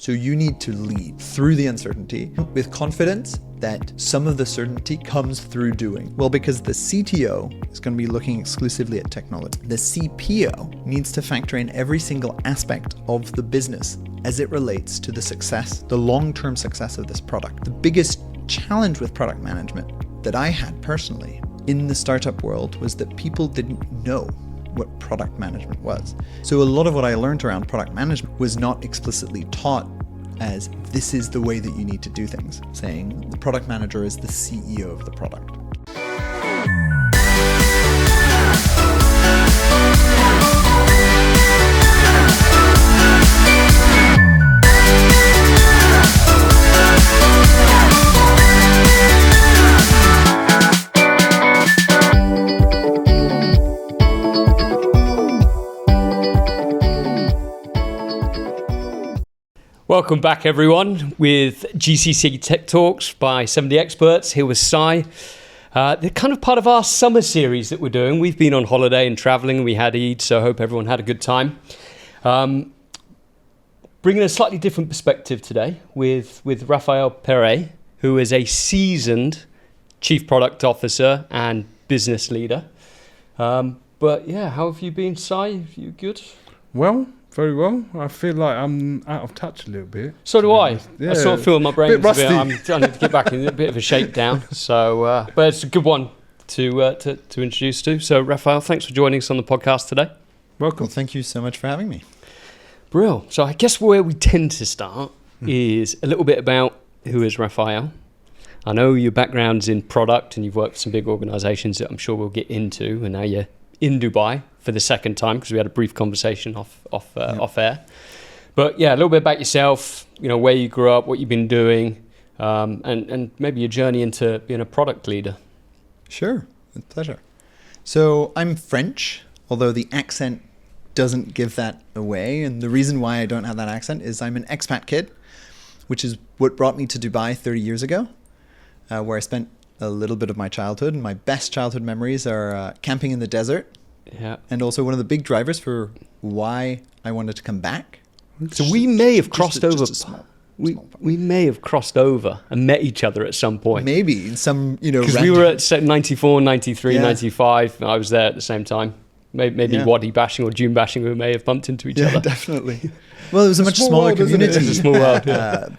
So you need to lead through the uncertainty with confidence that some of the certainty comes through doing. Well, because the CTO is going to be looking exclusively at technology. The CPO needs to factor in every single aspect of the business as it relates to the success, the long-term success of this product. The biggest challenge with product management that I had personally in the startup world was that people didn't know what product management was. So a lot of what I learned around product management was not explicitly taught as this is the way that you need to do things, saying the product manager is the CEO of the product. Welcome back, everyone, with GCC Tech Talks by some of the experts. Here with Sai. They're kind of part of our summer series that we're doing. We've been on holiday and traveling. We had Eid, so I hope everyone had a good time. Bringing a slightly different perspective today with Raphaël Peyret, who is a seasoned Chief Product Officer and business leader. But yeah, how have you been, Sai? You good? Well, very well. I feel like I'm out of touch a little bit. So do I. Yeah. I sort of feel my brain's Bit rusty. I need to get back in a bit of a shakedown. So, but it's a good one to introduce to. So, Raphaël, thanks for joining us on the podcast today. Welcome. Well, thank you so much for having me. Brill. So, I guess where we tend to start is a little bit about who is Raphaël. I know your background's in product and you've worked for some big organisations that I'm sure we'll get into, and now you're in Dubai for the second time because we had a brief conversation off air. But yeah, a little bit about yourself, where you grew up, what you've been doing, and maybe your journey into being a product leader. Sure, with pleasure. So I'm French, although the accent doesn't give that away. And the reason why I don't have that accent is I'm an expat kid, which is what brought me to Dubai 30 years ago, where I spent a little bit of my childhood. And my best childhood memories are camping in the desert. Yeah. And also one of the big drivers for why I wanted to come back. So we may have crossed over. We may have crossed over and met each other at some point. Maybe in some, Because we were at 94, 93, 95. I was there at the same time. Maybe Wadi bashing or June bashing, we may have bumped into each other. Definitely. Well, it was a much smaller world, community. It was a small world,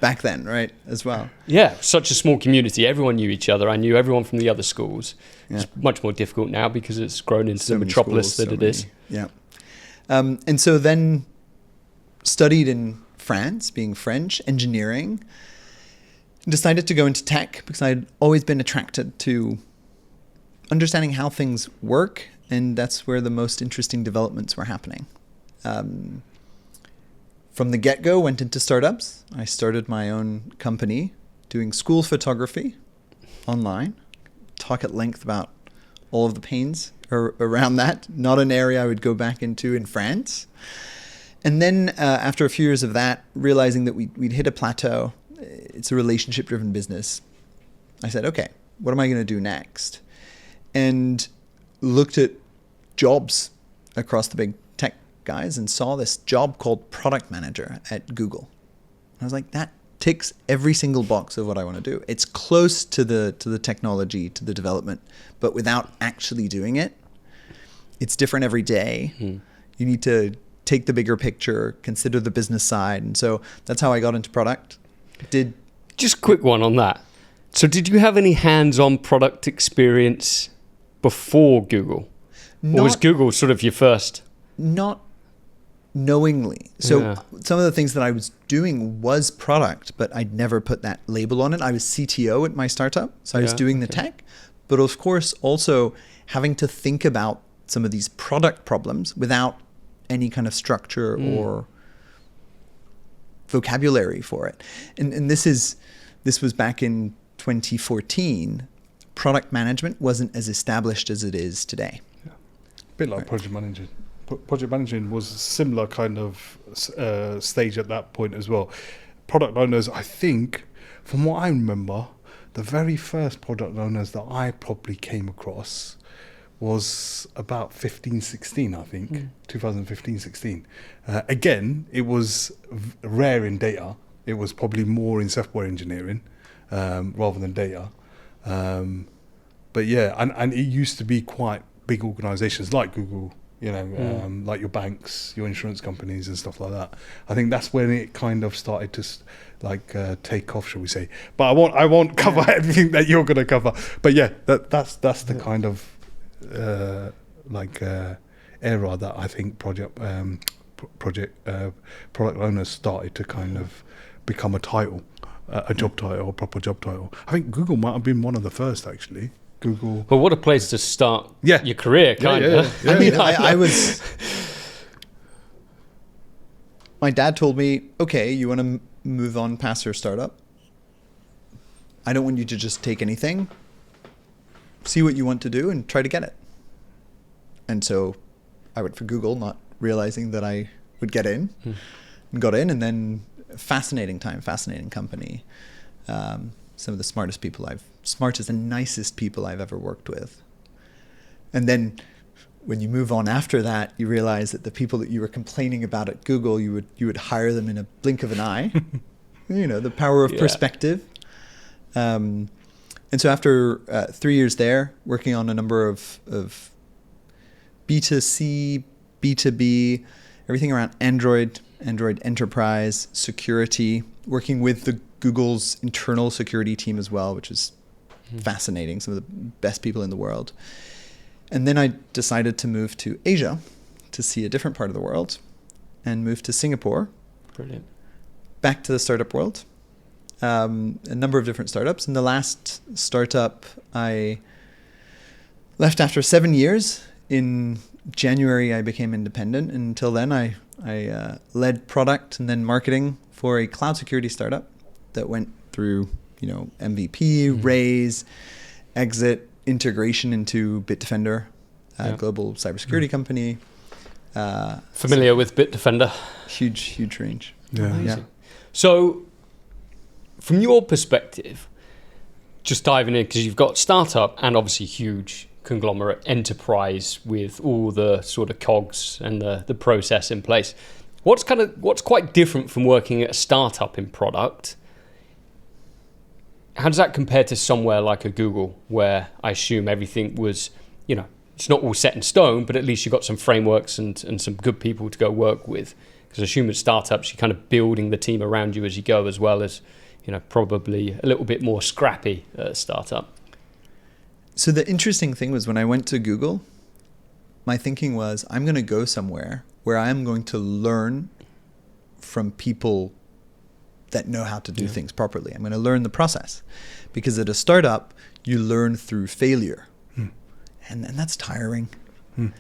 back then, right, as well. Yeah, such a small community. Everyone knew each other. I knew everyone from the other schools. It's much more difficult now because it's grown into the metropolis that it is. Yeah. And so then studied in France, being French, engineering. Decided to go into tech because I'd always been attracted to understanding how things work, and that's where the most interesting developments were happening. From the get-go, went into startups. I started my own company doing school photography online. Talk at length about all of the pains around that. Not an area I would go back into in France. And then after a few years of that, realizing that we'd hit a plateau, it's a relationship-driven business, I said, okay, what am I going to do next? And looked at jobs across the big tech guys and saw this job called product manager at Google. I was like, that ticks every single box of what I want to do. It's close to the technology, to the development, but without actually doing it. It's different every day. You need to take the bigger picture, consider the business side. And so that's how I got into product. Just a quick one on that. So did you have any hands-on product experience before Google? Or was Google sort of your first? Not knowingly. So some of the things that I was doing was product, but I'd never put that label on it. I was CTO at my startup, so I was doing the tech, but of course also having to think about some of these product problems without any kind of structure or vocabulary for it. And this was back in 2014. Product management wasn't as established as it is today. A bit like project managing. Project managing was a similar kind of stage at that point as well. Product owners, I think, from what I remember, the very first product owners that I probably came across was about 15, 16, I think, 2015, 16. Again, it was rare in data, it was probably more in software engineering rather than data. But yeah, and it used to be quite big organizations like Google, like your banks, your insurance companies and stuff like that. I think that's when it kind of started to take off, shall we say. But I won't cover everything that you're going to cover. But yeah, that's the kind of era that I think product owners started to kind of become a title, a job title, a proper job title. I think Google might have been one of the first, actually. Google. Well, what a place to start your career, kind of. I mean, I was... My dad told me, okay, you want to move on past your startup? I don't want you to just take anything. See what you want to do and try to get it. And so I went for Google, not realizing that I would get in. And got in, and then fascinating time, fascinating company. Some of the smartest and nicest people I've ever worked with. And then when you move on after that, you realize that the people that you were complaining about at Google, you would hire them in a blink of an eye. The power of perspective. And so after 3 years there, working on a number of B2C, B2B, everything around Android enterprise, security, working with the Google's internal security team as well, which is fascinating, some of the best people in the world. And then I decided to move to Asia to see a different part of the world and moved to Singapore. Brilliant. Back to the startup world. A number of different startups. And the last startup I left after 7 years. In January, I became independent. And until then, I led product and then marketing for a cloud security startup that went through, MVP, raise, exit, integration into Bitdefender, global cybersecurity company. Familiar with Bitdefender? Huge range. Yeah. So, from your perspective, just diving in, because you've got startup and obviously huge conglomerate enterprise with all the sort of cogs and the process in place. What's quite different from working at a startup in product? How does that compare to somewhere like a Google, where I assume everything was, it's not all set in stone, but at least you've got some frameworks and some good people to go work with? Because I assume at startups, you're kind of building the team around you as you go, as well as, probably a little bit more scrappy at a startup. So the interesting thing was when I went to Google, my thinking was, I'm going to go somewhere where I'm going to learn from people that know how to do things properly. I'm going to learn the process. Because at a startup, you learn through failure. And that's tiring. And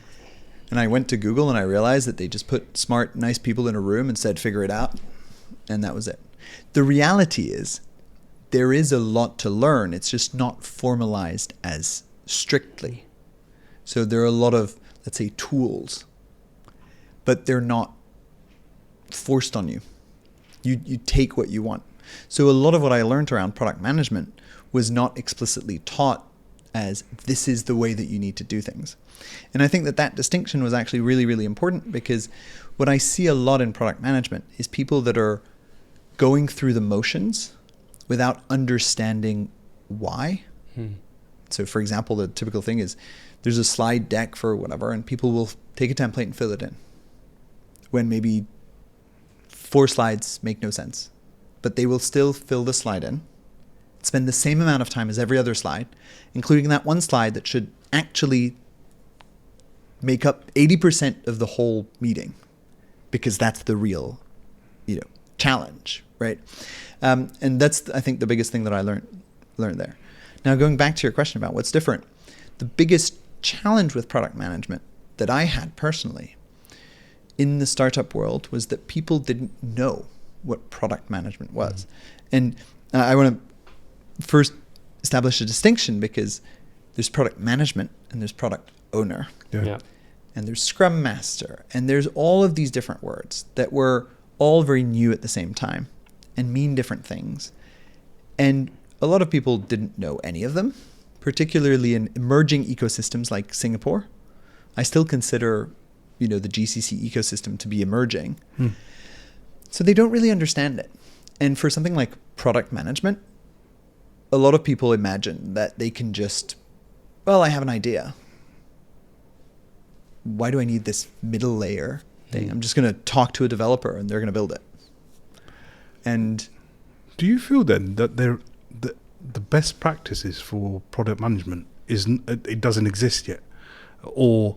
I went to Google and I realized that they just put smart, nice people in a room and said, figure it out. And that was it. The reality is, there is a lot to learn. It's just not formalized as strictly. So there are a lot of, let's say, tools, but they're not forced on you. You take what you want. So a lot of what I learned around product management was not explicitly taught as this is the way that you need to do things. And I think that distinction was actually really, really important, because what I see a lot in product management is people that are going through the motions without understanding why. So for example, the typical thing is there's a slide deck for whatever, and people will take a template and fill it in, when maybe 4 slides make no sense. But they will still fill the slide in, spend the same amount of time as every other slide, including that one slide that should actually make up 80% of the whole meeting, because that's the real, challenge, right? And that's, I think, the biggest thing that I learned there. Now, going back to your question about what's different, the biggest challenge with product management that I had personally in the startup world was that people didn't know what product management was. And I want to first establish a distinction, because there's product management and there's product owner. And there's Scrum Master, and there's all of these different words that were all very new at the same time and mean different things. And a lot of people didn't know any of them, particularly in emerging ecosystems like Singapore. I still consider, the GCC ecosystem to be emerging. So they don't really understand it. And for something like product management, a lot of people imagine that they can just, well, I have an idea. Why do I need this middle layer thing? I'm just going to talk to a developer and they're going to build it. And do you feel then that the best practices for product management it doesn't exist yet, or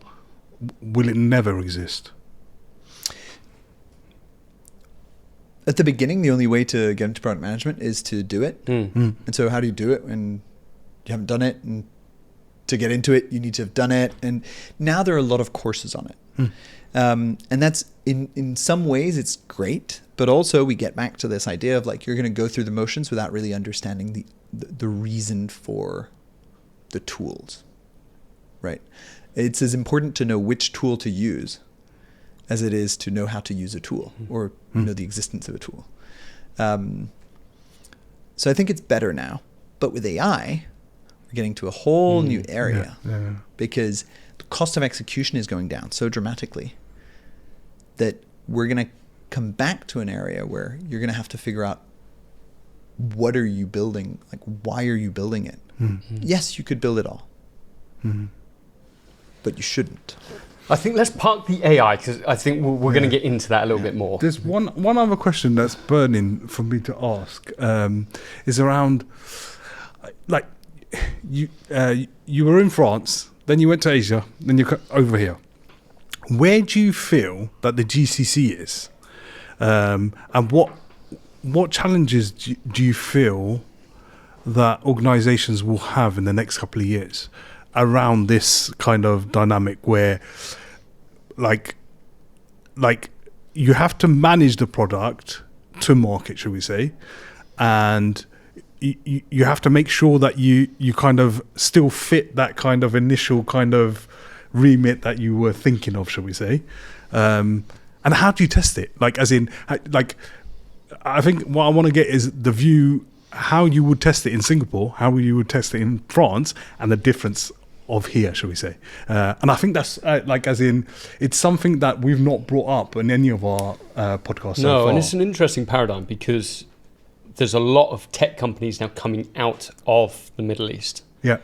will it never exist? At the beginning, the only way to get into product management is to do it. And so how do you do it when you haven't done it? And to get into it, you need to have done it. And now there are a lot of courses on it. And that's, in some ways, it's great. But also we get back to this idea of like, you're going to go through the motions without really understanding the reason for the tools, right? It's as important to know which tool to use as it is to know how to use a tool or know the existence of a tool. So I think it's better now. But with AI, we're getting to a whole new area because the cost of execution is going down so dramatically that we're going to come back to an area where you're going to have to figure out, what are you building? Like, why are you building it? Yes, you could build it all, but you shouldn't. I think let's park the AI because I think we're going to get into that a little bit more. There's one other question that's burning for me to ask, is around, like, you were in France, then you went to Asia, then you over here. Where do you feel that the GCC is, and what challenges do you feel that organizations will have in the next couple of years around this kind of dynamic where like you have to manage the product to market, should we say, and you have to make sure that you kind of still fit that kind of initial kind of remit that you were thinking of, should we say, and how do you test it? Like, as in, like, I think what I want to get is the view, how you would test it in Singapore, how you would test it in France, and the difference of here, shall we say. And I think that's like, as in, it's something that we've not brought up in any of our podcasts so far. And it's an interesting paradigm because there's a lot of tech companies now coming out of the Middle East. Yeah.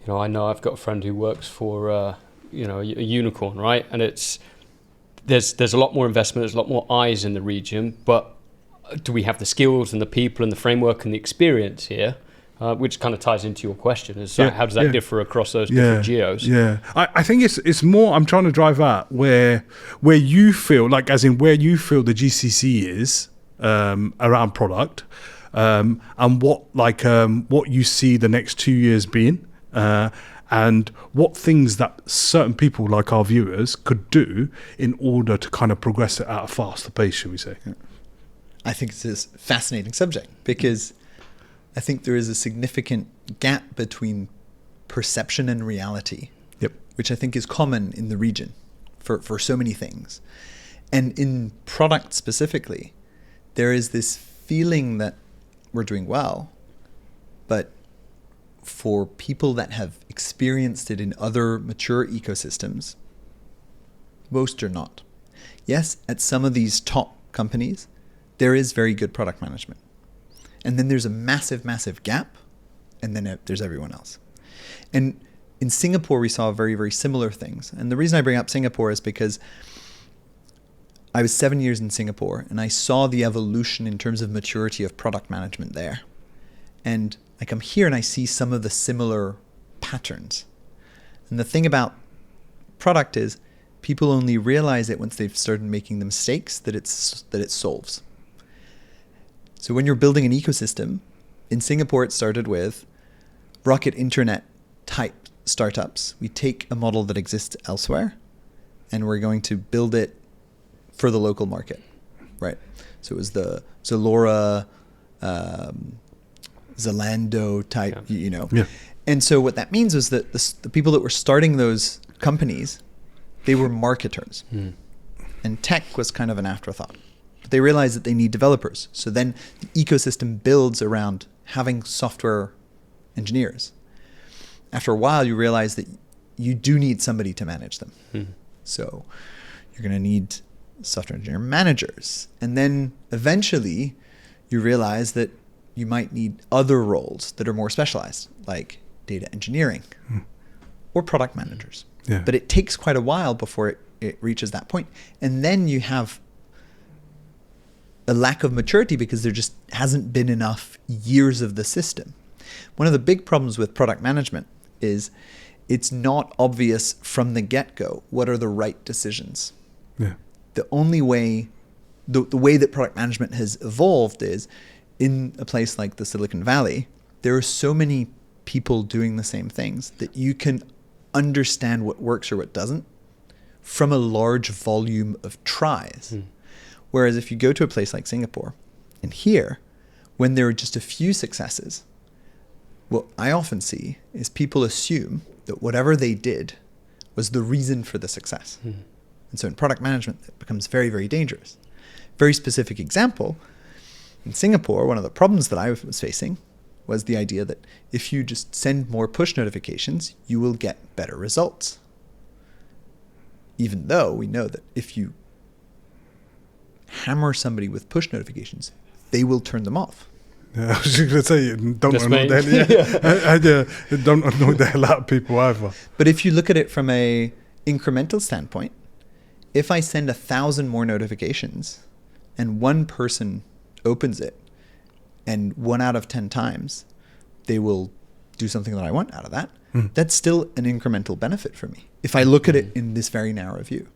I know I've got a friend who works for a unicorn, right? And there's a lot more investment, there's a lot more eyes in the region, but do we have the skills and the people and the framework and the experience here? Which kind of ties into your question, is how does that differ across those different geos? Yeah, I think it's more, I'm trying to drive at where you feel, like, as in where you feel the GCC is around product, and what you see the next 2 years being, and what things that certain people like our viewers could do in order to kind of progress it at a faster pace, should we say. Yeah. I think it's a fascinating subject because I think there is a significant gap between perception and reality, which I think is common in the region for so many things. And in product specifically, there is this feeling that we're doing well, but for people that have experienced it in other mature ecosystems, most are not. Yes, at some of these top companies, there is very good product management. And then there's a massive, massive gap, and then there's everyone else. And in Singapore, we saw very, very similar things. And the reason I bring up Singapore is because I was 7 years in Singapore, and I saw the evolution in terms of maturity of product management there. And I come here and I see some of the similar patterns. And the thing about product is people only realize it once they've started making the mistakes that it solves. So when you're building an ecosystem, in Singapore it started with rocket internet type startups. We take a model that exists elsewhere and we're going to build it for the local market, right? So it was the Zalora, Zalando type, Yeah. And so what that means is that the people that were starting those companies, they were marketers. And tech was kind of an afterthought. But they realized that they need developers. So then the ecosystem builds around having software engineers. After a while, you realize that you do need somebody to manage them. So you're going to need software engineer managers. And then eventually you realize that you might need other roles that are more specialized, like data engineering or product managers. Yeah. But it takes quite a while before it reaches that point. And then you have a lack of maturity because there just hasn't been enough years of the system. One of the big problems with product management is it's not obvious from the get-go what are the right decisions. Yeah. The only way, the way that product management has evolved is in a place like the Silicon Valley, there are so many people doing the same things that you can understand what works or what doesn't from a large volume of tries. Whereas if you go to a place like Singapore, and here, when there are just a few successes, what I often see is people assume that whatever they did was the reason for the success. And so in product management, it becomes very, very dangerous. Very specific example, in Singapore, one of the problems that I was facing was the idea that if you just send more push notifications, you will get better results. Even though we know that if you hammer somebody with push notifications, they will turn them off. Yeah, I was just going to say, don't Just annoy me. the hell, don't annoy the hell out of people either. But if you look at it from a incremental standpoint, if I send 1,000 more notifications and one person opens it, and 1 out of 10 times they will do something that I want out of that, that's still an incremental benefit for me if I look at it in this very narrow view.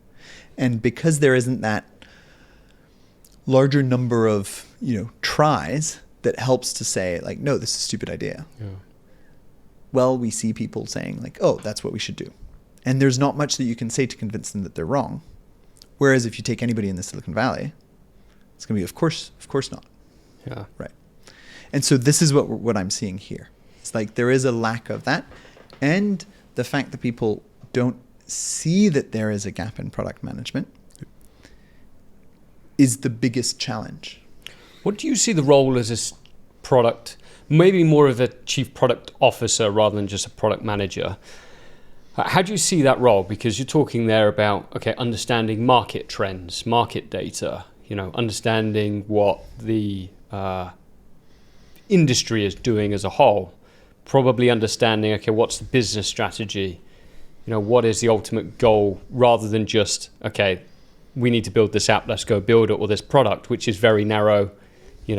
And because there isn't that larger number of, tries that helps to say like, no, this is a stupid idea. Yeah. Well, we see people saying like, oh, that's what we should do. And there's not much that you can say to convince them that they're wrong. Whereas if you take anybody in the Silicon Valley, it's going to be, of course not. Yeah. Right. And so this is what I'm seeing here. It's like there is a lack of that. And the fact that people don't see that there is a gap in product management is the biggest challenge. What do you see the role as a product, maybe more of a chief product officer rather than just a product manager? How do you see that role? Because you're talking there about, understanding market trends, market data, understanding what the industry is doing as a whole, probably understanding, what's the business strategy? What is the ultimate goal rather than just, we need to build this app, let's go build it, or this product, which is very narrow,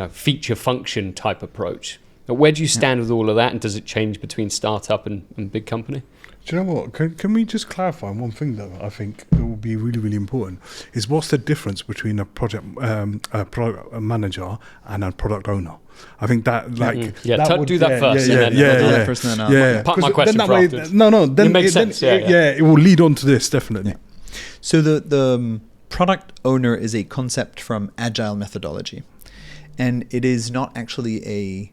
feature function type approach. But where do you stand with all of that, and does it change between startup and big company? Do you know what? Can we just clarify one thing that I think it will be really, really important is what's the difference between a product manager and a product owner? I think that do that first. First and then yeah. Put my question for afterwards. Then it makes sense. It will lead on to this definitely. Yeah. So the product owner is a concept from agile methodology, and it is not actually a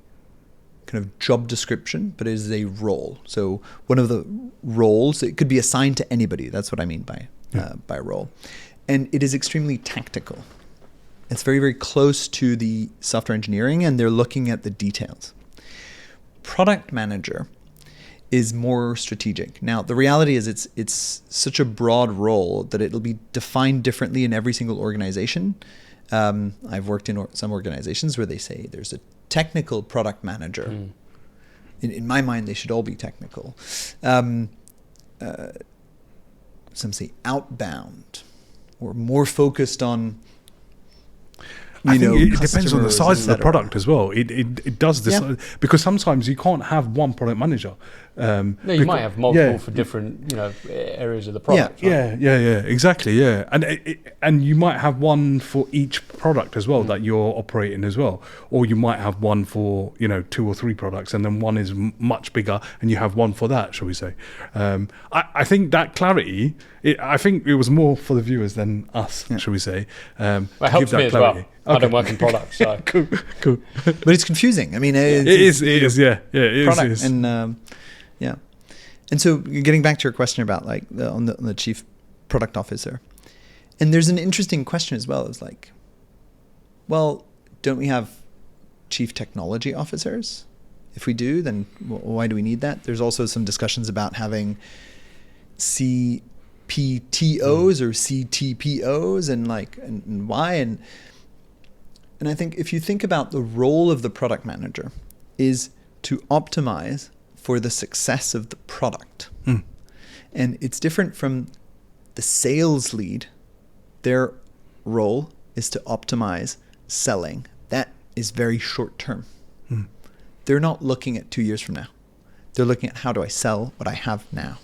kind of job description, but it is a role. So one of the roles, it could be assigned to anybody. That's what I mean by role. And it is extremely tactical. It's very, very close to the software engineering, and they're looking at the details. Product manager is more strategic. Now, the reality is it's such a broad role that it'll be defined differently in every single organization. I've worked in some organizations where they say there's a technical product manager. In my mind, they should all be technical. Some say outbound, or more focused on. I think it depends on the size of the product as well. It does this because sometimes you can't have one product manager. You might have multiple for different areas of the product. Yeah, exactly. Yeah, and you might have one for each product as well that you're operating as well, or you might have one for 2 or 3 products, and then one is much bigger, and you have one for that. Shall we say? I think that clarity. I think it was more for the viewers than us. Shall we say? It helps me as well. I don't work in products, so cool. But it's confusing. I mean, it is. Yeah, it product is. And and so getting back to your question about like on the chief product officer, and there's an interesting question as well. It's like, well, don't we have chief technology officers? If we do, then why do we need that? There's also some discussions about having CPTOs or CTPOs and why. And And I think if you think about the role of the product manager is to optimize for the success of the product. And it's different from the sales lead. Their role is to optimize selling. That is very short term. They're not looking at 2 years from now. They're looking at how do I sell what I have now.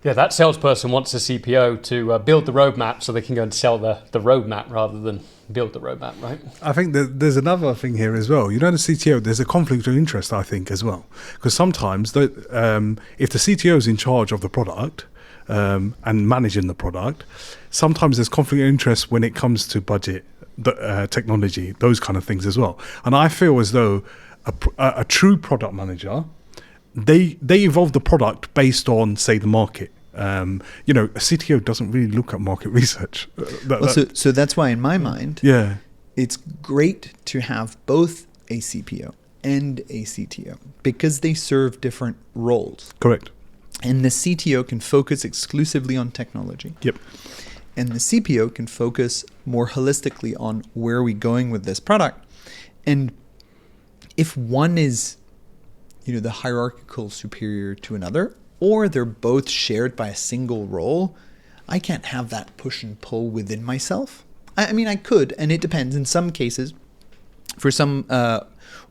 Yeah, that salesperson wants a CPO to build the roadmap so they can go and sell the roadmap rather than build the roadmap, right? I think that there's another thing here as well. You know, the CTO, there's a conflict of interest, I think, as well. Because sometimes if the CTO is in charge of the product and managing the product, sometimes there's conflict of interest when it comes to budget, technology, those kind of things as well. And I feel as though a true product manager, they evolve the product based on, say, the market. A CTO doesn't really look at market research. So that's why, in my mind, it's great to have both a CPO and a CTO because they serve different roles. Correct. And the CTO can focus exclusively on technology. Yep. And the CPO can focus more holistically on where are we going with this product. And if one is the hierarchical superior to another, or they're both shared by a single role, I can't have that push and pull within myself. I mean, I could, and it depends. In some cases, for some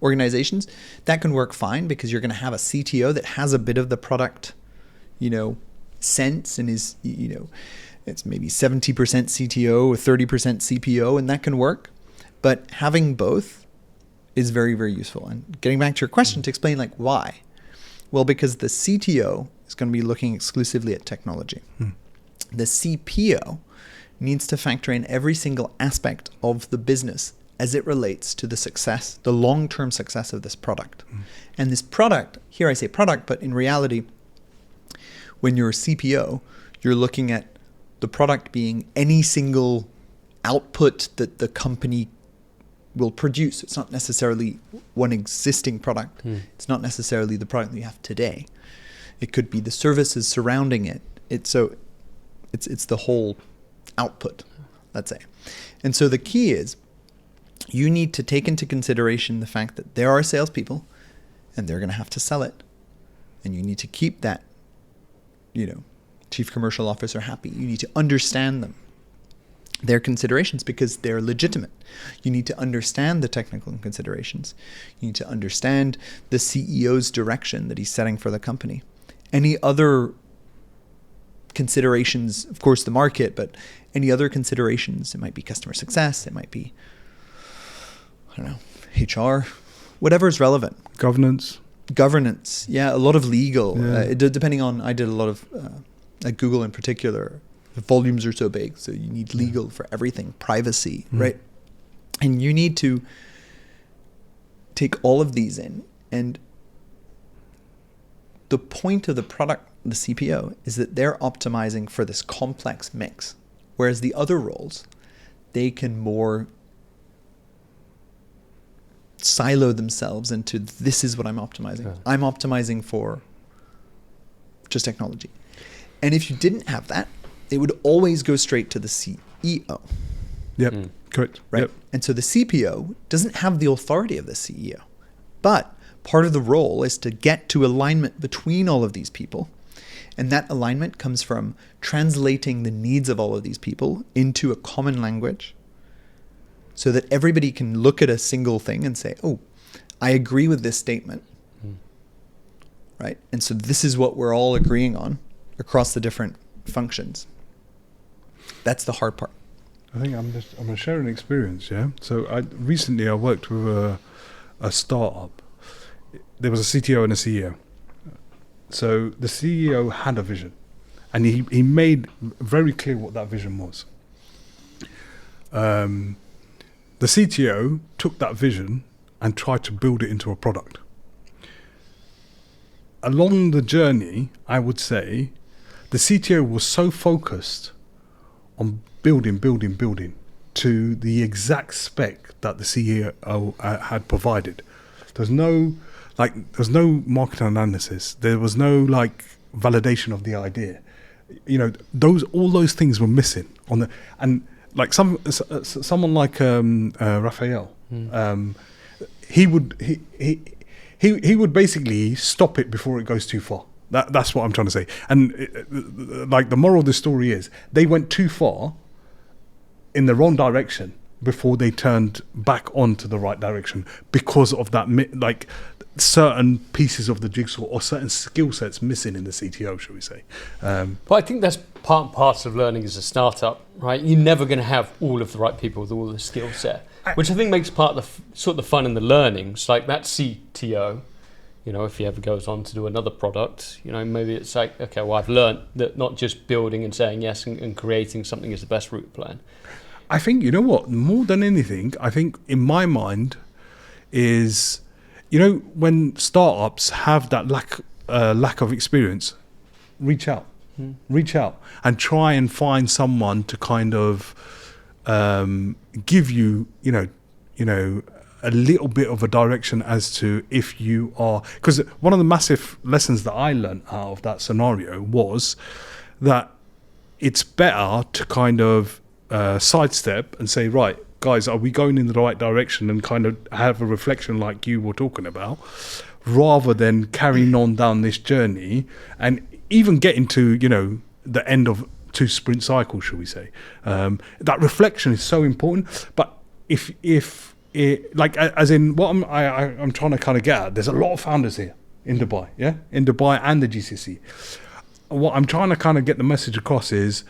organizations, that can work fine because you're going to have a CTO that has a bit of the product, sense and is, it's maybe 70% CTO or 30% CPO, and that can work. But having both is very, very useful. And getting back to your question to explain why. Well, because the CTO is going to be looking exclusively at technology. The CPO needs to factor in every single aspect of the business as it relates to the success, the long-term success of this product. And this product, here I say product, but in reality, when you're a CPO, you're looking at the product being any single output that the company will produce. It's not necessarily one existing product. It's not necessarily the product that you have today. It could be the services surrounding it. It's the whole output, let's say. And so the key is you need to take into consideration the fact that there are salespeople and they're going to have to sell it. And you need to keep that, chief commercial officer happy. You need to understand them, their considerations, because they're legitimate. You need to understand the technical considerations. You need to understand the CEO's direction that he's setting for the company. Any other considerations, of course, the market, but any other considerations, it might be customer success, it might be, HR, whatever is relevant. Governance, yeah, a lot of legal. Depending on, I did a lot of, at Google in particular, the volumes are so big, so you need legal for everything, privacy, right? And you need to take all of these in. And the point of the product, the CPO, is that they're optimizing for this complex mix, whereas the other roles, they can more silo themselves into this is what I'm optimizing. Yeah. I'm optimizing for just technology. And if you didn't have that, it would always go straight to the CEO. Yep, correct. Right? Yep. And so the CPO doesn't have the authority of the CEO. But part of the role is to get to alignment between all of these people. And that alignment comes from translating the needs of all of these people into a common language so that everybody can look at a single thing and say, oh, I agree with this statement. Right? And so this is what we're all agreeing on across the different functions. That's the hard part. I think I'm going to share an experience, yeah? So recently I worked with a startup. There was a CTO and a CEO. So the CEO had a vision, and he made very clear what that vision was. The CTO took that vision and tried to build it into a product. Along the journey, I would say, the CTO was so focused on building to the exact spec that the CEO had provided. There's no market analysis. There was no validation of the idea. All those things were missing someone like Raphaël He would basically stop it before it goes too far. That's what I'm trying to say. And like the moral of the story is, they went too far in the wrong direction before they turned back onto the right direction because of that, like certain pieces of the jigsaw or certain skill sets missing in the CTO, shall we say. But I think that's part and parcel of learning as a startup, right? You're never going to have all of the right people with all the skill set, which I think makes part of the sort of the fun and the learnings. Like that CTO, you know, if he ever goes on to do another product, you know, maybe it's like, okay, well, I've learned that not just building and saying yes and creating something is the best route plan. I think, you know what, more than anything, I think in my mind is, you know, when startups have that lack of experience, reach out and try and find someone to kind of give you, you know, a little bit of a direction as to if you are, because one of the massive lessons that I learned out of that scenario was that it's better to kind of sidestep and say, right, guys, are we going in the right direction, and kind of have a reflection like you were talking about, rather than carrying on down this journey and even getting to, you know, the end of 2 sprint cycles, shall we say. That reflection is so important. But if it, like, as in what I'm trying to kind of get at, there's a lot of founders here in Dubai, in Dubai and the GCC. What I'm trying to kind of get the message across is,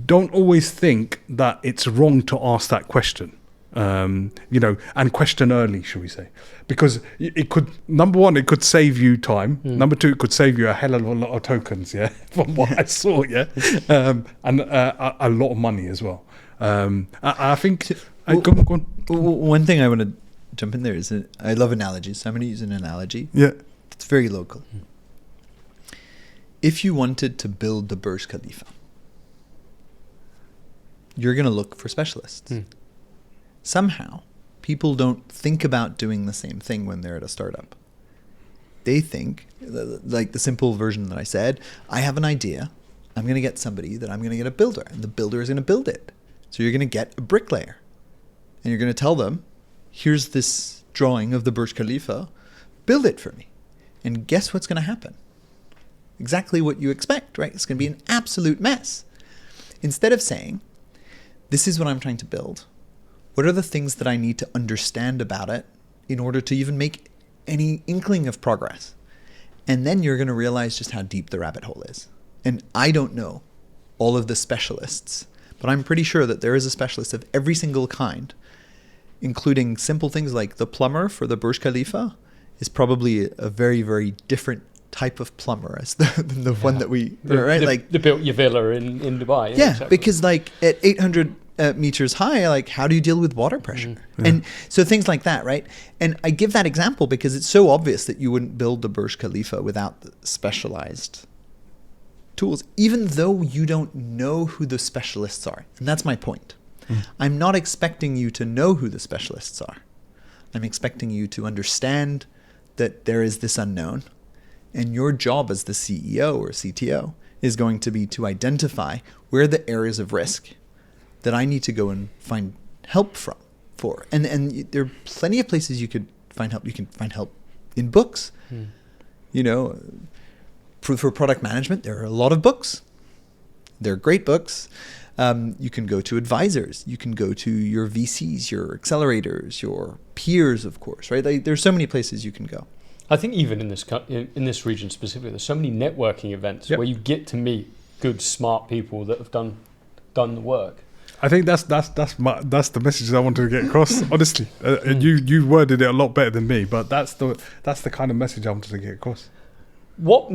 don't always think that it's wrong to ask that question, you know, and question early, shall we say, because it could, number one, it could save you time. Number two, it could save you a hell of a lot of tokens, from what I saw, and a lot of money as well. I think. Go on. One thing I want to jump in there is I love analogies. So I'm going to use an analogy. Yeah. It's very local. If you wanted to build the Burj Khalifa, you're going to look for specialists. Somehow, people don't think about doing the same thing when they're at a startup. They think, like the simple version that I said, I have an idea. I'm going to get somebody that I'm going to get a builder, and the builder is going to build it. So you're going to get a bricklayer, and you're going to tell them, here's this drawing of the Burj Khalifa, build it for me. And guess what's going to happen? Exactly what you expect, right? It's going to be an absolute mess. Instead of saying, this is what I'm trying to build. What are the things that I need to understand about it in order to even make any inkling of progress? And then you're going to realize just how deep the rabbit hole is. And I don't know all of the specialists, but I'm pretty sure that there is a specialist of every single kind, including simple things like the plumber for the Burj Khalifa is probably a very, very different type of plumber as the one that we, right? They built your villa in Dubai. Yeah, exactly. Because like at 800 meters high, like how do you deal with water pressure? And so things like that, right? And I give that example because it's so obvious that you wouldn't build the Burj Khalifa without the specialized tools, even though you don't know who the specialists are. And that's my point. I'm not expecting you to know who the specialists are. I'm expecting you to understand that there is this unknown. And your job as the CEO or CTO is going to be to identify where are the areas of risk that I need to go and find help for. And there are plenty of places you could find help. You can find help in books. You know, for product management, there are a lot of books. They're great books. You can go to advisors. You can go to your VCs, your accelerators, your peers, of course, right? There's so many places you can go. I think even in this region specifically, there's so many networking events where you get to meet good, smart people that have done the work. I think that's the message I wanted to get across. Honestly, you worded it a lot better than me, but that's the kind of message I wanted to get across. What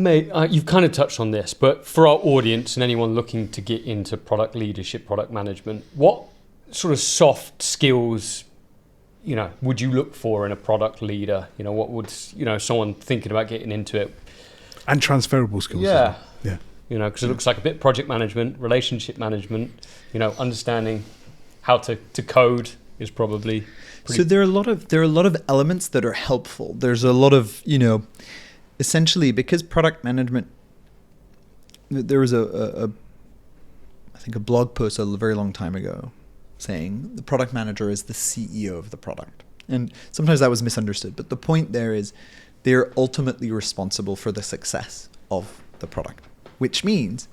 you've kind of touched on this, but for our audience and anyone looking to get into product leadership, product management, what sort of soft skills, you know, would you look for in a product leader? You know, what would, you know, someone thinking about getting into it? And transferable skills. Yeah. Yeah. You know, because it looks like a bit project management, relationship management, you know, understanding how to code is probably pretty... So there are a lot of elements that are helpful. There's a lot of, you know, essentially because product management, there was I think a blog post a very long time ago saying the product manager is the CEO of the product. And sometimes that was misunderstood. But the point there is they're ultimately responsible for the success of the product, which means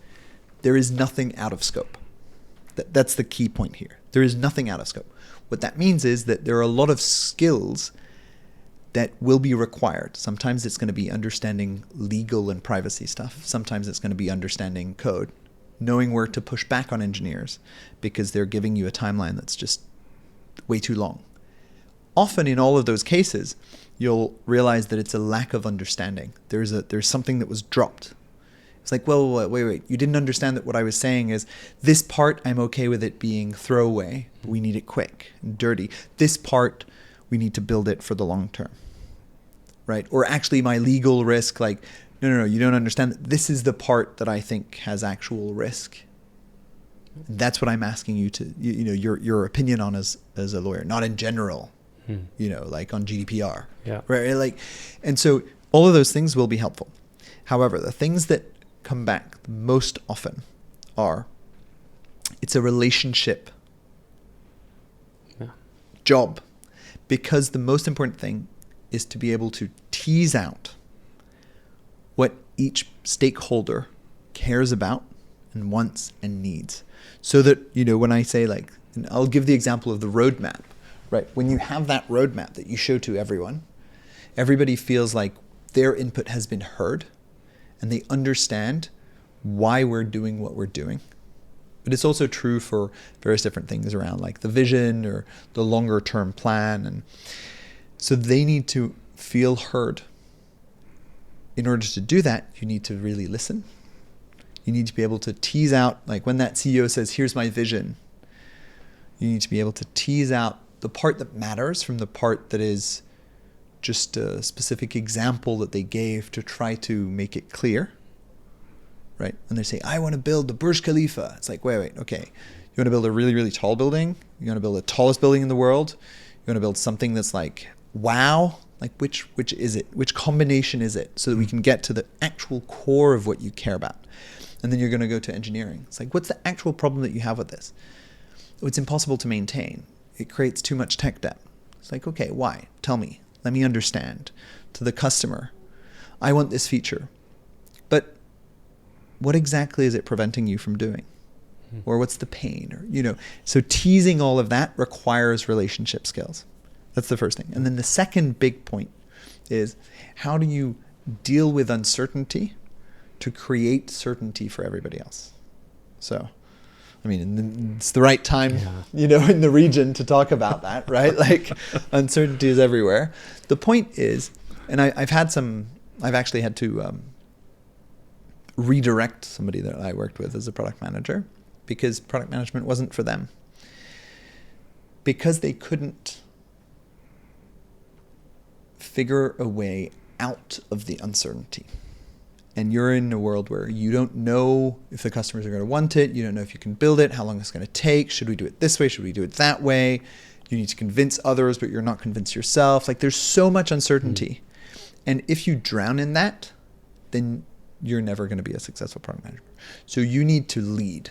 there is nothing out of scope. That's the key point here. There is nothing out of scope. What that means is that there are a lot of skills that will be required. Sometimes it's going to be understanding legal and privacy stuff. Sometimes it's going to be understanding code, knowing where to push back on engineers because they're giving you a timeline that's just way too long. Often in all of those cases, you'll realize that it's a lack of understanding. There's something that was dropped. It's like, well, wait. You didn't understand that what I was saying is this part, I'm okay with it being throwaway. But we need it quick and dirty. This part, we need to build it for the long term, right? Or actually my legal risk, like, no, you don't understand that this is the part that I think has actual risk. And that's what I'm asking you to, your opinion on as a lawyer, not in general, like on GDPR. Yeah. Right. Like, and so all of those things will be helpful. However, the things that come back most often are it's a relationship job, because the most important thing is to be able to tease out what each stakeholder cares about and wants and needs, so that when I say, like, and I'll give the example of the roadmap, right? When you have that roadmap that you show to everyone, everybody feels like their input has been heard and they understand why we're doing what we're doing. But it's also true for various different things around, like the vision or the longer term plan. And so they need to feel heard. In order to do that, you need to really listen. You need to be able to tease out, like when that CEO says, here's my vision, you need to be able to tease out the part that matters from the part that is just a specific example that they gave to try to make it clear, right? When they say, I want to build the Burj Khalifa, it's like, wait, okay. You want to build a really, really tall building? You want to build the tallest building in the world? You want to build something that's like, wow? Like, which is it? Which combination is it? So that we can get to the actual core of what you care about. And then you're going to go to engineering. It's like, what's the actual problem that you have with this? Oh, it's impossible to maintain. It creates too much tech debt. It's like, okay, why? Tell me. Let me understand. To the customer, I want this feature. But what exactly is it preventing you from doing? Or what's the pain? Or, so teasing all of that requires relationship skills. That's the first thing. And then the second big point is, how do you deal with uncertainty to create certainty for everybody else? So, I mean, it's the right time, in the region to talk about that, right? Like, uncertainty is everywhere. The point is, and I've actually had to redirect somebody that I worked with as a product manager, because product management wasn't for them. Because they couldn't figure a way out of the uncertainty. And you're in a world where you don't know if the customers are going to want it. You don't know if you can build it, how long it's going to take. Should we do it this way? Should we do it that way? You need to convince others, but you're not convinced yourself. Like, there's so much uncertainty. And if you drown in that, then you're never going to be a successful product manager. So you need to lead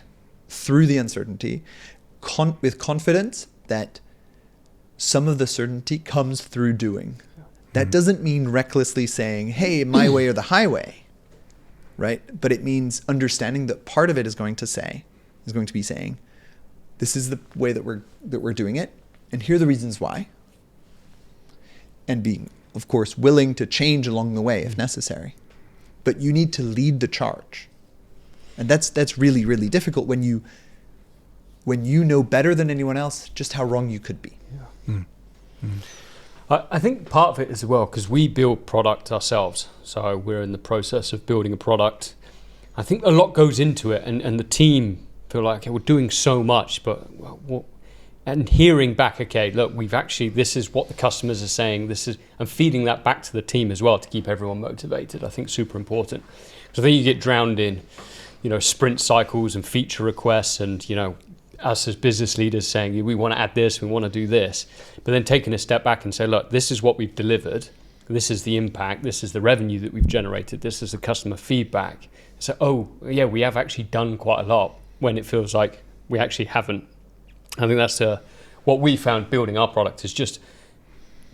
through the uncertainty with confidence that some of the certainty comes through doing. That doesn't mean recklessly saying, hey, my way or the highway. Right? But it means understanding that part of it is going to be saying, this is the way that we're doing it, and here are the reasons why. And being, of course, willing to change along the way if necessary. But you need to lead the charge. And that's really, really difficult when you know better than anyone else just how wrong you could be. Yeah. I think part of it as well, because we build product ourselves, so we're in the process of building a product. I think a lot goes into it, and the team feel like, okay, we're doing so much, but and hearing back, okay, look, this is what the customers are saying, and feeding that back to the team as well to keep everyone motivated, I think super important. Because I think you get drowned in, sprint cycles and feature requests, and us as business leaders saying, we want to add this, we want to do this, but then taking a step back and say, look, this is what we've delivered, this is the impact, this is the revenue that we've generated, this is the customer feedback. So, oh yeah, we have actually done quite a lot, when it feels like we actually haven't. I think that's what we found building our product is just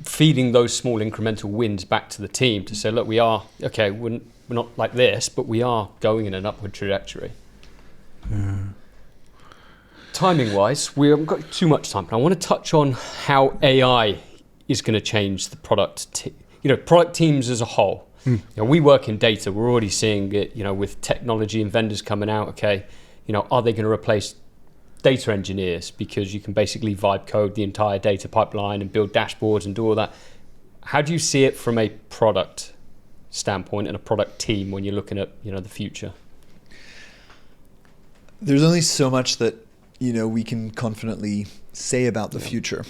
feeding those small incremental wins back to the team to say, look, we're not like this, but we are going in an upward trajectory. Timing wise, we haven't got too much time, but I want to touch on how AI is going to change the product teams as a whole. We work in data. We're already seeing it, with technology and vendors coming out. Okay, are they going to replace data engineers, because you can basically vibe code the entire data pipeline and build dashboards and do all that? How do you see it from a product standpoint and a product team when you're looking at the future? There's only so much that we can confidently say about the future.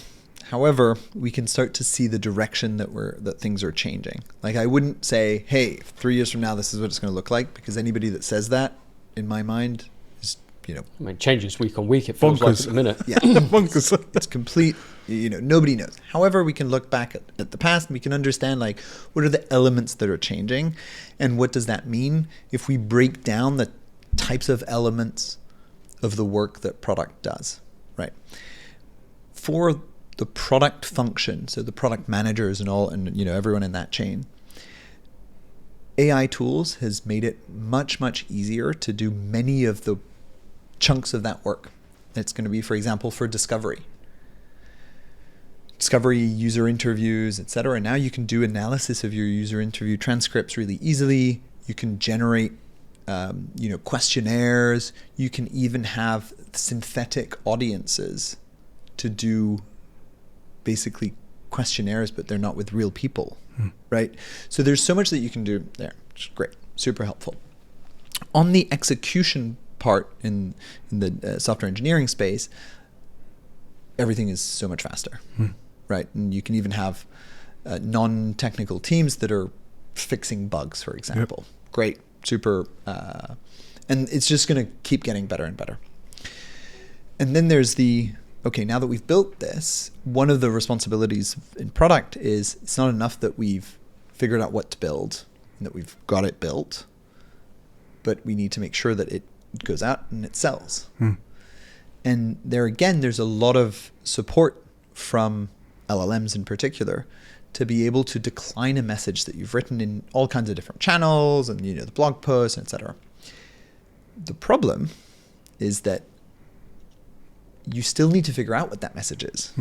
However, we can start to see the direction that things are changing. Like, I wouldn't say, hey, 3 years from now this is what it's going to look like, because anybody that says that, in my mind, is changes week on week. It feels like at the minute. Yeah, it's complete. Nobody knows. However, we can look back at the past and we can understand, like, what are the elements that are changing, and what does that mean if we break down the types of elements of the work that product does, right? For the product function, so the product managers and everyone in that chain, AI tools has made it much, much easier to do many of the chunks of that work. It's going to be, for example, for discovery, user interviews, etc. Now you can do analysis of your user interview transcripts really easily. You can generate questionnaires. You can even have synthetic audiences to do basically questionnaires, but they're not with real people, right? So there's so much that you can do there, which is great, super helpful. On the execution part in the software engineering space, everything is so much faster, right? And you can even have non-technical teams that are fixing bugs, for example. Yep. Great, super, and it's just going to keep getting better and better. And then there's now that we've built this, one of the responsibilities in product is it's not enough that we've figured out what to build and that we've got it built, but we need to make sure that it goes out and it sells. And there again, there's a lot of support from LLMs in particular to be able to decline a message that you've written in all kinds of different channels and the blog posts, etc. The problem is that you still need to figure out what that message is.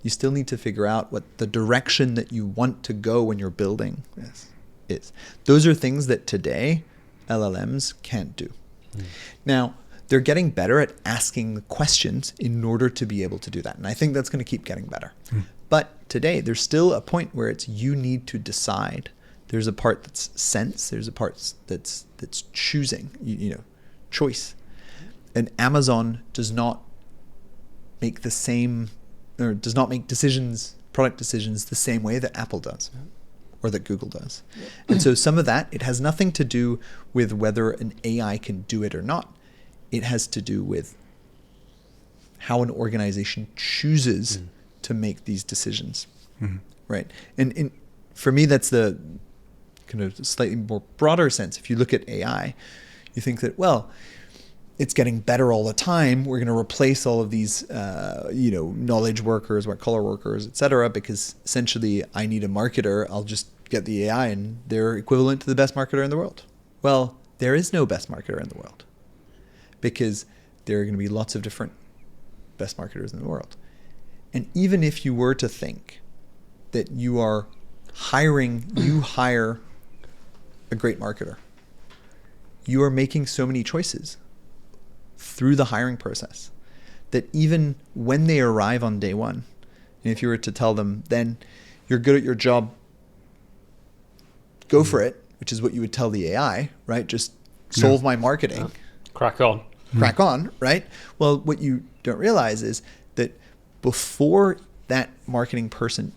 You still need to figure out what the direction that you want to go when you're building this is. Those are things that today LLMs can't do. Now, they're getting better at asking the questions in order to be able to do that. And I think that's going to keep getting better. But today, there's still a point where it's you need to decide. There's a part that's sense. There's a part that's choosing, choice. And Amazon does not make decisions, product decisions, the same way that Apple does or that Google does. And so some of that, it has nothing to do with whether an AI can do it or not. It has to do with how an organization chooses to make these decisions, right? And for me, that's the kind of slightly more broader sense. If you look at AI, you think that, well, it's getting better all the time. We're going to replace all of these, knowledge workers, white-collar workers, et cetera, because essentially I need a marketer. I'll just get the AI and they're equivalent to the best marketer in the world. Well, there is no best marketer in the world because there are going to be lots of different best marketers in the world. And even if you were to think that you hire a great marketer, you are making so many choices through the hiring process that even when they arrive on day one, and if you were to tell them, then you're good at your job, go for it, which is what you would tell the AI, right? Just solve my marketing. Crack on, right? Well, what you don't realize is that before that marketing person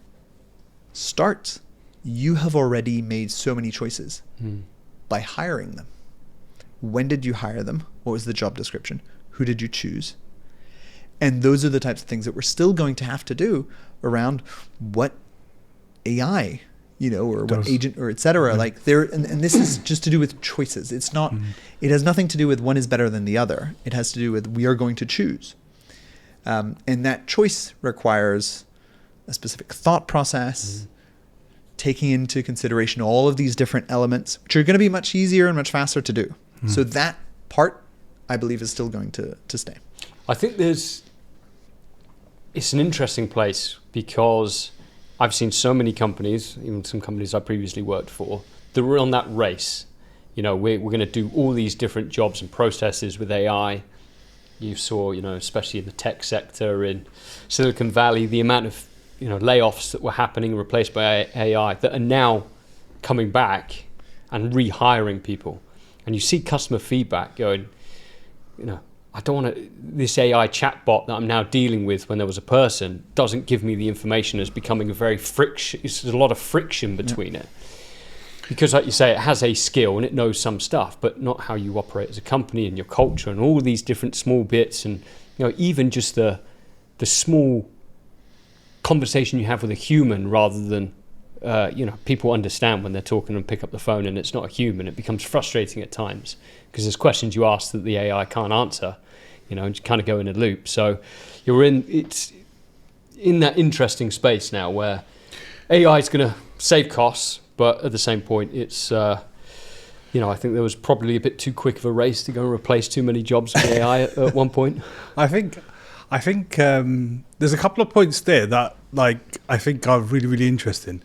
starts, you have already made so many choices by hiring them. When did you hire them? What was the job description? Who did you choose? And those are the types of things that we're still going to have to do around what AI, or what agent or et cetera. Like there, and this is just to do with choices. It's not, it has nothing to do with one is better than the other. It has to do with we are going to choose. And that choice requires a specific thought process, taking into consideration all of these different elements, which are going to be much easier and much faster to do. So that part, I believe, is still going to stay. I think it's an interesting place because I've seen so many companies, even some companies I previously worked for, that were on that race. You know, we're going to do all these different jobs and processes with AI. You saw, you know, especially in the tech sector in Silicon Valley, the amount of, you know, layoffs that were happening replaced by AI that are now coming back and rehiring people. And you see customer feedback going, you know, I don't want to, this AI chatbot that I'm now dealing with when there was a person doesn't give me the information. As becoming a very friction, there's a lot of friction between it. Because like you say, it has a skill and it knows some stuff, but not how you operate as a company and your culture and all these different small bits. And, you know, even just the small conversation you have with a human rather than, you know, people understand when they're talking and pick up the phone and it's not a human. It becomes frustrating at times because there's questions you ask that the AI can't answer, you know, and you kind of go in a loop. So it's in that interesting space now where AI is going to save costs, but at the same point, it's, you know, I think there was probably a bit too quick of a race to go and replace too many jobs with AI at one point. I think there's a couple of points there that, like, I think are really, really interesting.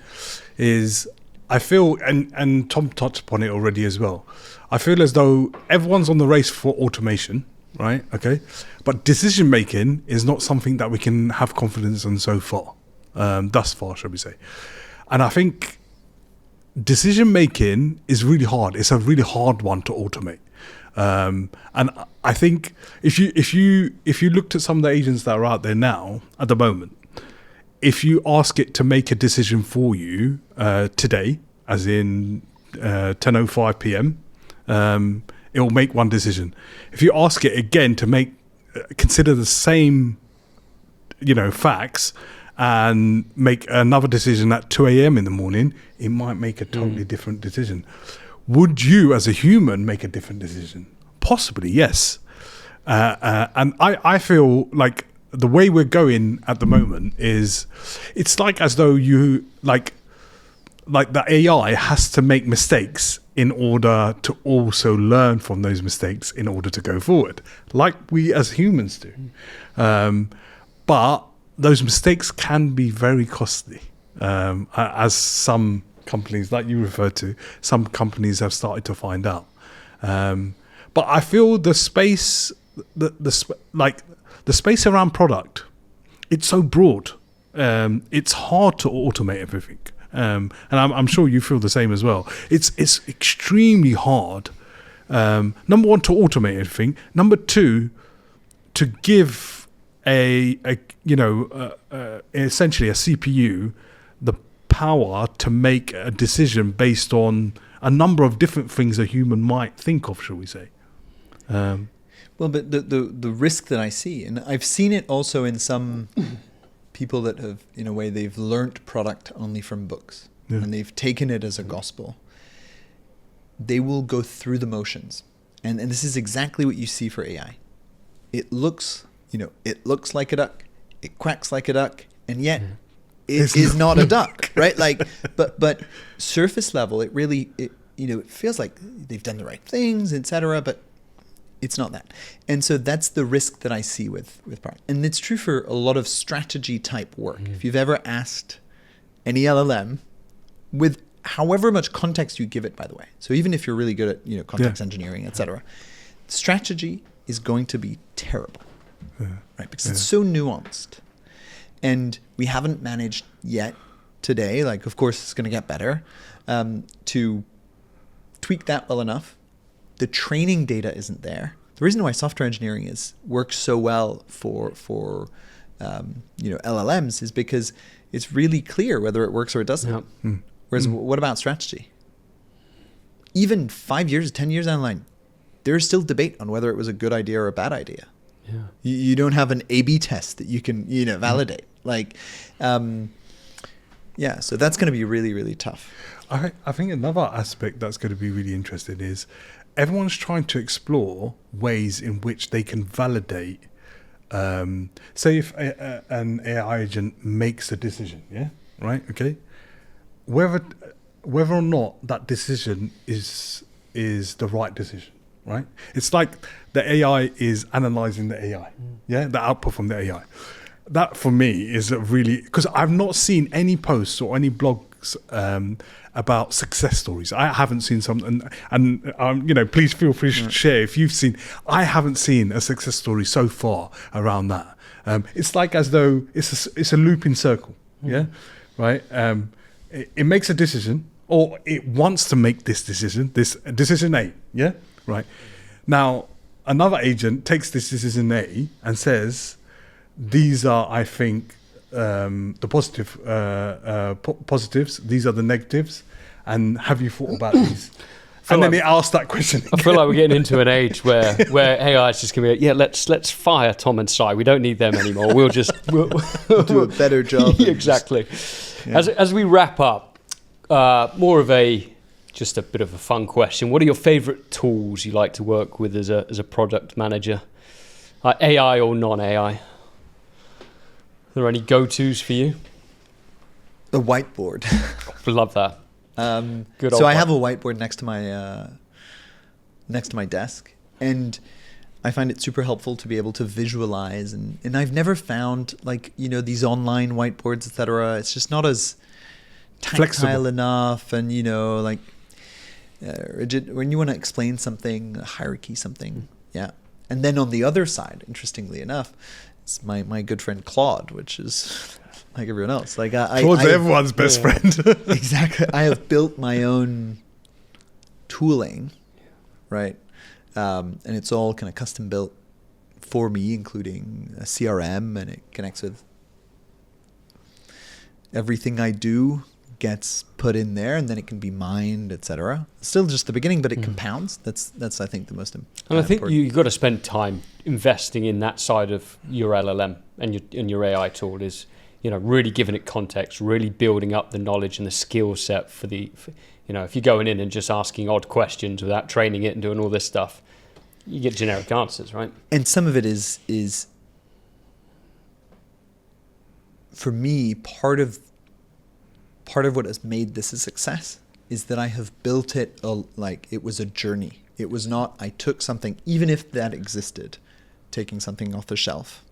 Is I feel, and Tom touched upon it already as well, I feel as though everyone's on the race for automation, right? Okay. But decision making is not something that we can have confidence in so far, thus far, shall we say. And I think decision making is really hard. It's a really hard one to automate. And I think if you looked at some of the agents that are out there now at the moment, if you ask it to make a decision for you today, as in 10:05 p.m., it will make one decision. If you ask it again to consider the same, you know, facts and make another decision at 2 a.m. in the morning, it might make a totally different decision. Would you, as a human, make a different decision? Possibly, yes. And I feel like the way we're going at the moment is, it's like as though you, like the AI has to make mistakes in order to also learn from those mistakes in order to go forward, like we as humans do. But those mistakes can be very costly, as some companies, like you referred to, some companies have started to find out. But I feel the space, the space around product, it's so broad. It's hard to automate everything, and I'm sure you feel the same as well. It's extremely hard. Number one, to automate everything. Number two, to give essentially a CPU the power to make a decision based on a number of different things a human might think of, shall we say. Well, but the risk that I see, and I've seen it also in some people that have, in a way, they've learnt product only from books, and they've taken it as a gospel. They will go through the motions. And this is exactly what you see for AI. It looks like a duck, it quacks like a duck, and yet it is not a duck, right? Like, but surface level, it really, it feels like they've done the right things, etc., but it's not that. And so that's the risk that I see with product. And it's true for a lot of strategy type work. If you've ever asked any LLM, with however much context you give it, by the way, so even if you're really good at context engineering, etc., strategy is going to be terrible, right? Because it's so nuanced. And we haven't managed yet today, like, of course it's going to get better, to tweak that well enough. The training data isn't there. The reason why software engineering works so well for LLMs is because it's really clear whether it works or it doesn't. Yep. Whereas what about strategy? Even 5 years, 10 years down the line, there's still debate on whether it was a good idea or a bad idea. Yeah. You don't have an A/B test that you can validate. Like, so that's going to be really, really tough. I think another aspect that's going to be really interesting is everyone's trying to explore ways in which they can validate say if an AI agent makes a decision, yeah, right, okay, whether or not that decision is the right decision, right? It's like the AI is analyzing the AI, yeah, the output from the AI. That for me is a really, because I've not seen any posts or any blogs about success stories. I haven't seen some, and you know, please feel free to share if you've seen. I haven't seen a success story so far around that. It's like as though it's a looping circle, yeah, right. It makes a decision, or it wants to make this decision A, yeah, right. Now another agent takes this decision A and says, these are, I think, the positives. These are the negatives. And have you thought about these? And then it asks that question again. I feel like we're getting into an age where AI is just going to be, let's fire Tom and Si. We don't need them anymore. We'll do a better job. Exactly. As we wrap up, more of just a bit of a fun question. What are your favorite tools you like to work with as a product manager? AI or non-AI? Are there any go-tos for you? The whiteboard. Love that. Good. So I have a whiteboard next to my desk, and I find it super helpful to be able to visualize. And I've never found, like, you know, these online whiteboards, etc. It's just not as tactile flexible enough, and you know, like rigid when you want to explain something, a hierarchy, something, yeah. And then on the other side, interestingly enough, it's my good friend Claude, which is like everyone else. Like Claude's everyone's best friend. Exactly. I have built my own tooling, right? And it's all kind of custom built for me, including a CRM, and it connects with everything I do gets put in there, and then it can be mined, etc. Still just the beginning, but it compounds. That's I think the most important. And I think you've got to spend time investing in that side of your LLM and your AI tool, is, you know, really giving it context, really building up the knowledge and the skill set for you know, if you're going in and just asking odd questions without training it and doing all this stuff, you get generic answers, right? And some of it is for me, part of what has made this a success is that I have built it like it was a journey. It was not, I took something, even if that existed, taking something off the shelf,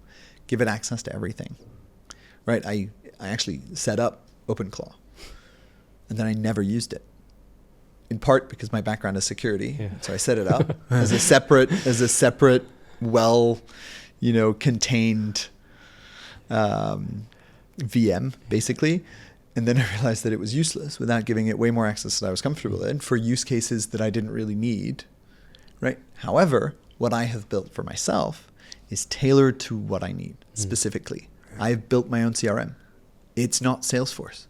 give it access to everything, right? I actually set up OpenClaw, and then I never used it. In part because my background is security, so I set it up as a separate, well, you know, contained VM, basically. And then I realized that it was useless without giving it way more access that I was comfortable in for use cases that I didn't really need, right? However, what I have built for myself is tailored to what I need specifically. I've built my own CRM. It's not Salesforce,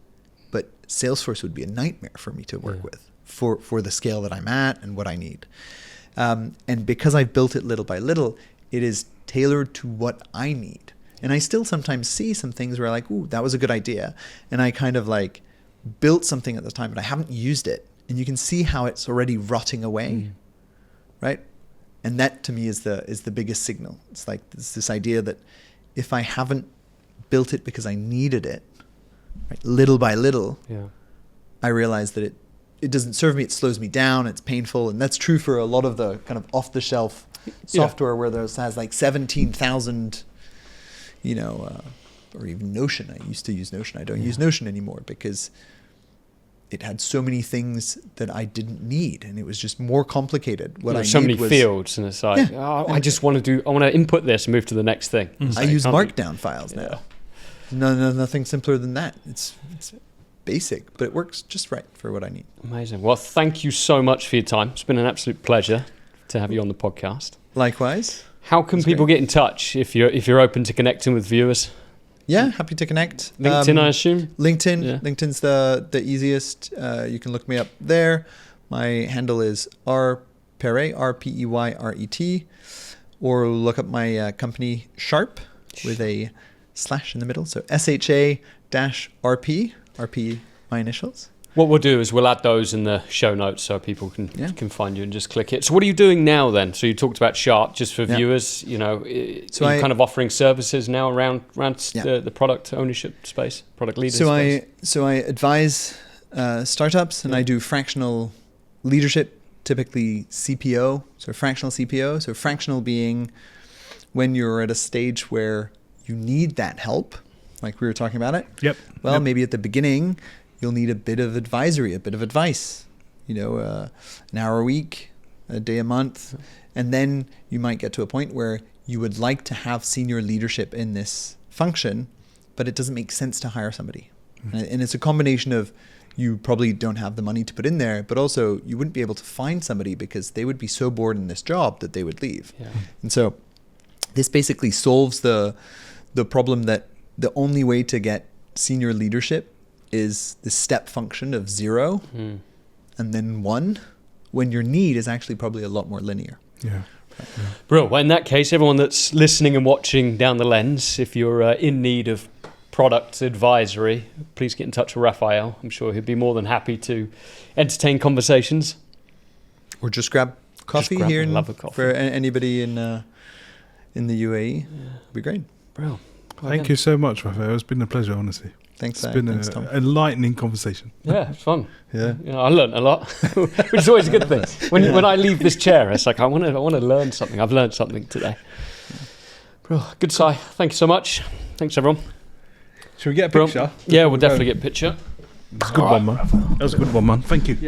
but Salesforce would be a nightmare for me to work with for the scale that I'm at and what I need. And because I've built it little by little, it is tailored to what I need. And I still sometimes see some things where I'm like, ooh, that was a good idea. And I kind of like built something at the time, but I haven't used it. And you can see how it's already rotting away, right? And that to me is the biggest signal. It's like this idea that if I haven't built it because I needed it, right, little by little, I realize that it doesn't serve me, it slows me down, it's painful. And that's true for a lot of the kind of off-the-shelf software where there's has like 17,000... you know, or even Notion. I used to use Notion. I don't use Notion anymore because it had so many things that I didn't need, and it was just more complicated. What I so need many was, fields, and it's like, I just want to I want to input this and move to the next thing. I use Markdown files now. No, nothing simpler than that. It's basic, but it works just right for what I need. Amazing. Well, thank you so much for your time. It's been an absolute pleasure to have you on the podcast. Likewise. How can people get in touch if you're open to connecting with viewers? Yeah, happy to connect. LinkedIn, I assume? LinkedIn's the easiest. You can look me up there. My handle is rpeyret, RPEYRET, or look up my company Sharp with a slash in the middle. So SHA-RP, RP my initials. What we'll do is we'll add those in the show notes so people can find you and just click it. So what are you doing now then? So you talked about Sharp, just for viewers, you know, so are you kind of offering services now around the product ownership space, product leader space? So I advise startups, and I do fractional leadership, typically CPO, so fractional CPO. So fractional being when you're at a stage where you need that help, like we were talking about it. Yep. Well, maybe at the beginning, you'll need a bit of advisory, a bit of advice, you know, an hour a week, a day a month. And then you might get to a point where you would like to have senior leadership in this function, but it doesn't make sense to hire somebody. And it's a combination of you probably don't have the money to put in there, but also you wouldn't be able to find somebody because they would be so bored in this job that they would leave. Yeah. And so this basically solves the problem that the only way to get senior leadership is the step function of 0 and then 1, when your need is actually probably a lot more linear. Yeah. Bro, well, in that case, everyone that's listening and watching down the lens, if you're in need of product advisory, please get in touch with Raphaël. I'm sure he'd be more than happy to entertain conversations. Or just grab coffee here for anybody in the UAE. It'd be great. Bro. Thank you so much, Raphaël. It's been a pleasure, honestly. Thanks. It's been an enlightening conversation. Yeah, it's fun. Yeah, I learned a lot, which is always a good thing. When I leave this chair, it's like I want to learn something. I've learned something today. Bro, good Si. Thank you so much. Thanks, everyone. Should we get a picture? Yeah, we'll definitely get a picture. That's a good one, man. That was a good one, man. Thank you. Yeah.